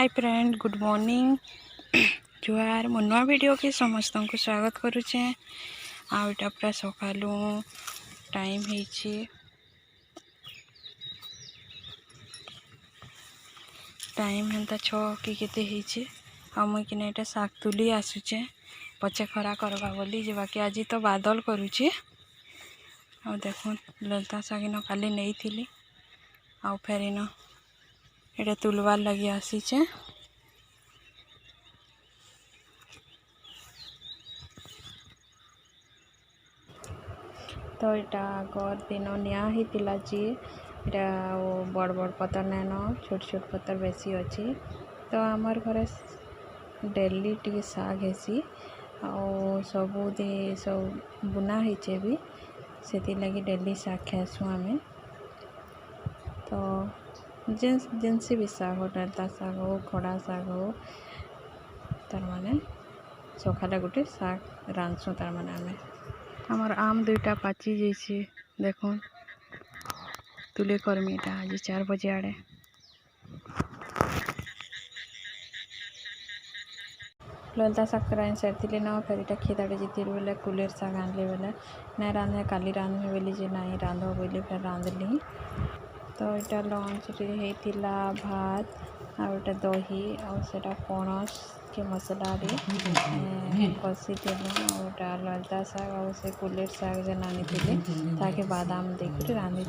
Hi friend, good morning. जुआर मो नुआ वीडियो के समस्त को स्वागत करुचे। आटा पूरा सकालू टाइम टाइम हेन्ता 6 कि केते होइछे। आ मुई किने एटा साग तुली आसुचे पचे खरा करबा बोली जे, बाकी आज तो बादल करुचे। आ देखो ललता साग इन काली नहीं थिली आ फेर इन एटा तुलबार लगी आसीचे। तो इटा आगर दिन निया ही तिला जी इटा बड़ बड़ पतर नैन, छोट छोट पतर बेसी अच्छी। तो आमर घरे डेली टी साग हेसी सबुदी सब बुना होचे भी से लगी डेली साग खाएसु आमे। तो जिनसी भी साग हो, डालता साग हो, खड़ा साग हो, तार माने सकाले गोटे साग रांधसु। तार माने आमे हमार आम दुईटा पाची जैसे देखो तुले कर्मीटा आज 4 बजे आड़े। ललता साग रांधि सारी न, फिर इटा खेताड़े जीती बेले कुलेर साग आनली बेले नहीं रांधे, काली रांधे बोली जे नहीं रांध बोली फिर रांधली। तो इटा लंच होता भात आटा दही आटा पणस के मसला कषी आटा ललता साग और से कुलेर साग जेन आनी ताकि बादाम देकर रांधि।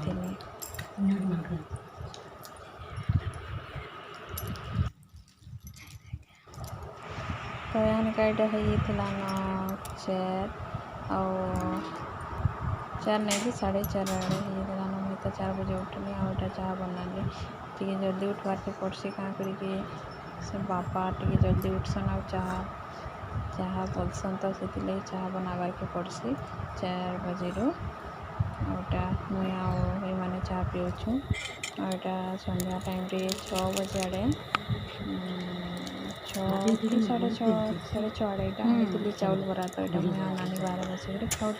तो यहाँ कईटा होता न 4 नहीं भी 4:30 आड़े होता न। मुझे तो 4 बजे उठनी आटा चाह बनाली टी जल्दी उठवार के पड़सी क्या करी से बापा टी जल्दी उठसन आ चाह बोलसन। तो से चाह बनाबार के पड़सी 4 बजे आटा मुई मैंने चाह पीऊँ। आटा संध्या टाइम 6 बजे आड़े 6 कि 6:30 आड़े चाउल बरा। तो यहाँ मुझे नानी बाहर बस खाऊँ।